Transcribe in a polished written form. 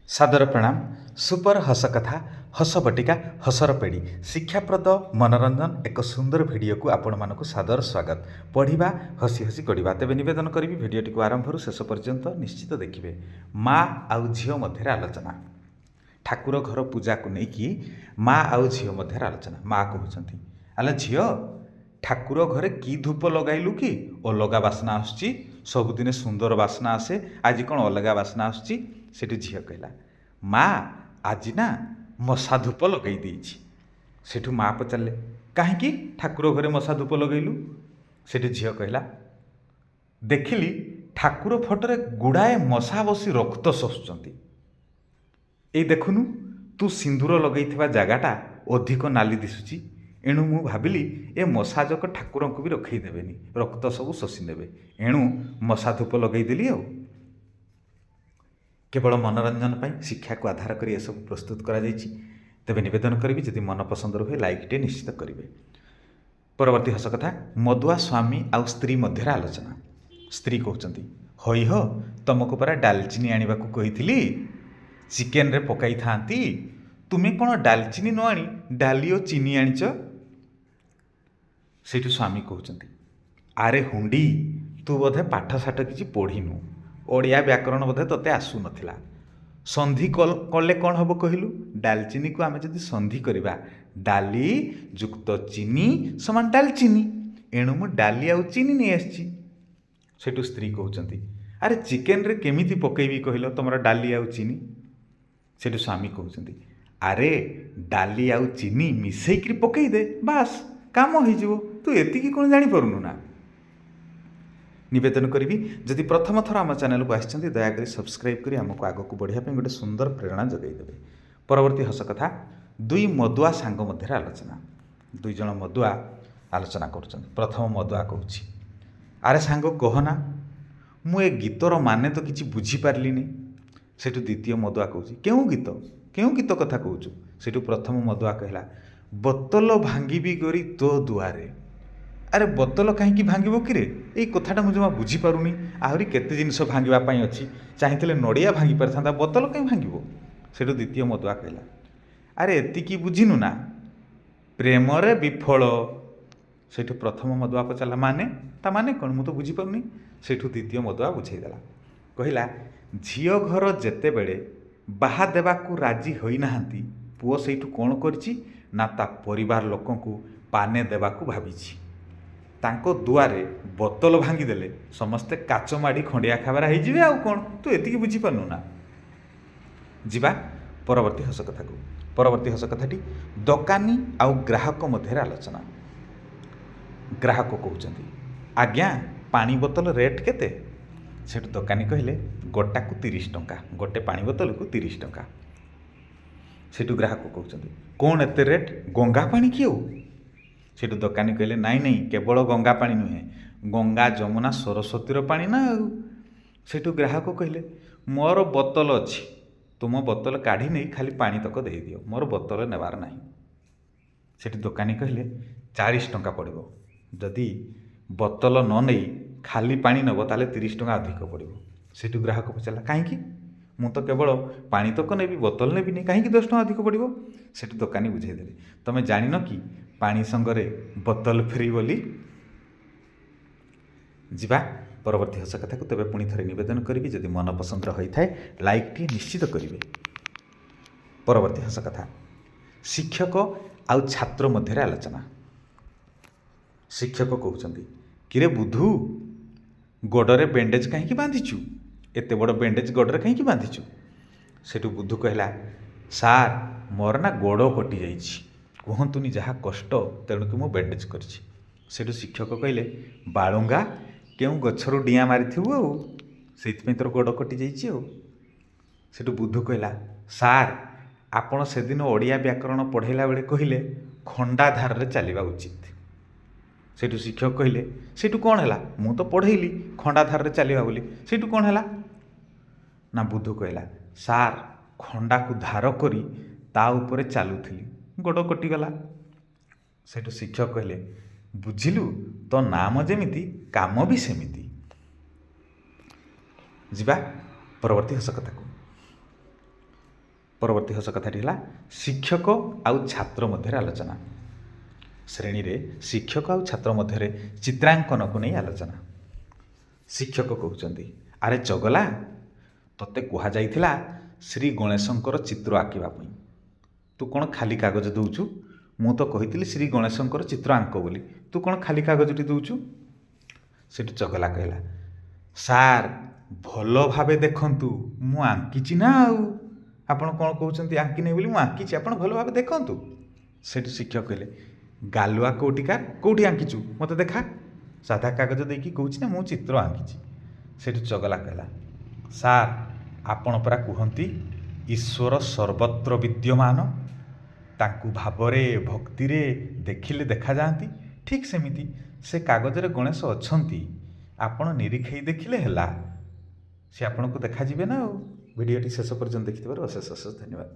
सादर प्रणाम। सुपर हस कथा हस बटिका हसर पेड़ी शिक्षाप्रद मनोरंजन एक सुंदर भिडियो को आपण मानक सादर स्वागत। पढ़ा हसी हसी गढ़ा तेज नवेदन करी भिडियोटी को आरंभ शेष पर्यंत निश्चित देखिए। माँ आउ झील मध्य आलोचना ठाकुर घर पूजा को लेकिन माँ आउ झील मध्य आलोचना। माँ कहते आले झील ठाकुर घरे की धूप लगाइलु कि अलगा बास्ना आसुची सबुदिने सुंदर बास्ना आसे आज कौन अलगा बास्ना आसुची। सेठी झील कहला माँ आज ना मशा धूप लगे देछि। सेठू माँ पचारे कहीं ठाकुर घरे मशा धूप लगेलु। सेठी झील कहला देखिली ठाकुर फटरे गुड़ाए मशा बसी रक्त शोषुचंती। ए देखुनु तू सिंदूर लगेइथिबा जगाटा अधिक नाली दिशुची एणु मु भाविली ए मशा जक ठाकुर को भी रखईदेवेनि रक्त सबू शोषी नेबे एणु मशा धूप लगेदेली। आ केवल मनोरंजन पर शिक्षा को आधार कर सब प्रस्तुत करा जायछि। तेबे निवेदन करी जदि मन पसंद रहे लाइक टे निश्चित करेंगे। परवर्ती हस कथा मदुआ स्वामी आउ स्त्री मध्य आलोचना। स्त्री कहते हई हो तुमको परा डालचिनी आने को कही चिकेन रे पकाई था तुम्हें कौन डालचिनी न आनी डाली और चीनी आनीच। से स्वामी कहते आरे हुंडी तू बोधे पाठ साठ किसी पढ़ीनु ओडिया व्याकरण बोधे तोते आसु नथिला। संधि कले कौन हम कहलु डालचिनी को आम जब संधि करवा डाली जुक्त चीनी समान डालचिनी एणु मु डाली आउ चीनी नहीं आसी। सेठू स्त्री कहते अरे चिकेन रे केमिति पकेबी कहल तुम डाली आउ चीनी। सेठू स्वामी कहते अरे डाली आउ चीनी मिसेक पकईदे बास काम हो तू एतिकी कौन जापारूनु ना। निवेदन करी जदि प्रथम थर आम चैनल को आसी दयाकोरी सब्सक्राइब करी आमको आग को बढ़िया गोटे सुंदर प्रेरणा जगैदेवे। परवर्ती हस कथा दुई मदुआ सांग मध्य आलोचना। दुई जन मदुआ आलोचना कर। प्रथम मदुआ कहूँ आरे सांग कहना मु ए गीतर माने तो किसी बुझीपारिनी। सेठू द्वितीय मदुआ कहूँ क्यों गीत कथा कहूँ। सेठू प्रथम मदुआ कहला बोतल भांगी गरी तो दुआरे। अरे बोतल कहीं भांगो कि ये कथाटा मुझे जमा बुझीपारूनी आहरी केते जिनिस भांगापी अच्छी चाहिए नड़िया भांगी पारि था बोतल कहीं भांगो। सेठू द्वितीय मदुआ कहला अरे एतिकी बुझीनु ना प्रेम रे विफल। सेठू प्रथम मदुआ पचारा माने ता माने कौन मुझे बुझीपारूनी। सेठू द्वितीय मदुआ बुझेदेला कहला झील घर जेते बेले बाहा देवाकू राजी होई नाहांती पुओ सेठू कौन करची ना ता परिवार लोकों को पाने देवाकू भाविची। तांको दुआरे बोतल भांगीदेले समस्ते काच माड़ी खंडिया खाबार होइजिबे आउ कौन तू एतिकी बुझीपारनु ना। जिबा परवर्ती हस कथा को। परवर्ती हस कथाटी दोकानी आउ ग्राहक मध्य आलोचना। ग्राहक कहते आज्ञा पानी बोतल रेट केते। सेठू दोकानी कहले गोटा को 30 टंका गोटे पानी बोतल को 30 टंका। सेठू ग्राहक कहते कौन एते रेट गंगा पानी क्यों। सेठू दोकानी कहले नाई नहीं केवल गंगा पानी नुहे गंगा जमुना सरस्वतीर पानी ना। सेठू ग्राहक कहले मोर बोतल अच्छी तुम बोतल काढ़ी नहीं खाली पानी तक दे दियो मोर बोतल नेबार नहीं। सेठू दोकानी कहले 40 टंका पड़ो जदि बोतल न नहीं खाली पानी नब ताले 30 टंका अधिक पड़ो। सेठू ग्राहक पचारा कहीं मु तो केवल पानी तक नेबी बोतल नेबी नहीं कहीं 10 टंका अधिक पड़ो। सेठू दोकानी बुझेदेले तुम जान कि पानी संगरे बोतल फ्री बोली। जिबा परवर्ती हस कथा को। तेबे पुणी थरे निवेदन करी जदि मन पसंद होता है लाइक टी निश्चित करेंगे। परवर्ती हस कथा शिक्षक आउ छात्र मध्य आलोचना। शिक्षक कहते किरे बुधु गोड़े बेंडेज कहीं बांधिचु एत बड़ बेंडेज गोड़े कहीं बांधिचु। सेठू बुधु कहला सार मोर ना गोड़ कटि जाइछि कहतुनि जहाँ कष्ट तेणुक मु बेंडेज करछि। सेठू शिक्षक कहले बालुंगा क्यों गछरू डिया मारी से तोर गोड़ कटि जाइछि। सेठू बुधु कहला सार आपण से दिन ओडिया व्याकरण पढ़ाइला बेले कहले खंडाधार रे चलवा उचित। सेठू शिक्षक कहले सेठू कौन है मु तो पढ़ेली खंडाधार रे चलवा बोली सेठू कौन है ना। बुधु कहला सार खंडा को धार करी ता उपरे चलुथली गोड़ कटिगला। सेठू शिक्षक कहले बुझिलु तो नाम जेमिति काम भी सेमिति। जिबा परवर्ती हस कथा को। ପରବର୍ତ୍ତୀ ହସ କଥାଟି ହେଲା ଶିକ୍ଷକ ଆଉ ଛାତ୍ର ମଧ୍ୟରେ ଆଲୋଚନା। ଶ୍ରେଣୀରେ ଶିକ୍ଷକ ଆଉ ଛାତ୍ର ମଧ୍ୟରେ ଚିତ୍ରାଙ୍କନକୁ ନେଇ ଆଲୋଚନା। ଶିକ୍ଷକ କହୁଛନ୍ତି, ଆରେ ଚଗଲା, ତତେ କୁହାଯାଇଥିଲା ଶ୍ରୀ ଗଣେଶଙ୍କର ଚିତ୍ର ଆଙ୍କିବା ପାଇଁ, ତୁ କ'ଣ ଖାଲି କାଗଜ ଦେଉଛୁ? ମୁଁ ତ କହିଥିଲି ଶ୍ରୀ ଗଣେଶଙ୍କର ଚିତ୍ର ଆଙ୍କ ବୋଲି, ତୁ କ'ଣ ଖାଲି କାଗଜଟି ଦେଉଛୁ? ସେଠି ଚଗଲା କହିଲା, ସାର୍ ଭଲ ଭାବେ ଦେଖନ୍ତୁ, ମୁଁ ଆଙ୍କିଛି ନା। ଆଉ ଆପଣ କ'ଣ କହୁଛନ୍ତି ଆଙ୍କିନି ବୋଲି? ମୁଁ ଆଙ୍କିଛି, ଆପଣ ଭଲ ଭାବେ ଦେଖନ୍ତୁ। ସେଠି ଶିକ୍ଷକ କହିଲେ, ଗାଲୁଆ କୋଉଠିକା, କେଉଁଠି ଆଙ୍କିଛୁ ମୋତେ ଦେଖା। ସାଧା କାଗଜ ଦେଇକି କହୁଛି ନା ମୁଁ ଚିତ୍ର ଆଙ୍କିଛି। ସେଠି ଚଗଲା କହିଲା, ସାର୍ ଆପଣ ପରା କୁହନ୍ତି ଈଶ୍ୱର ସର୍ବତ୍ର ବିଦ୍ୟମାନ, ତାଙ୍କୁ ଭାବରେ ଭକ୍ତିରେ ଦେଖିଲେ ଦେଖାଯାଆନ୍ତି। ଠିକ୍ ସେମିତି ସେ କାଗଜରେ ଗଣେଶ ଅଛନ୍ତି, ଆପଣ ନିରୀକ୍ଷେଇ ଦେଖିଲେ ହେଲା, ସେ ଆପଣଙ୍କୁ ଦେଖାଯିବେ ନା। ଆଉ ଭିଡ଼ିଓଟି ଶେଷ ପର୍ଯ୍ୟନ୍ତ ଦେଖିଥିବାରୁ ଅଶେଷ ଅଶେଷ ଧନ୍ୟବାଦ।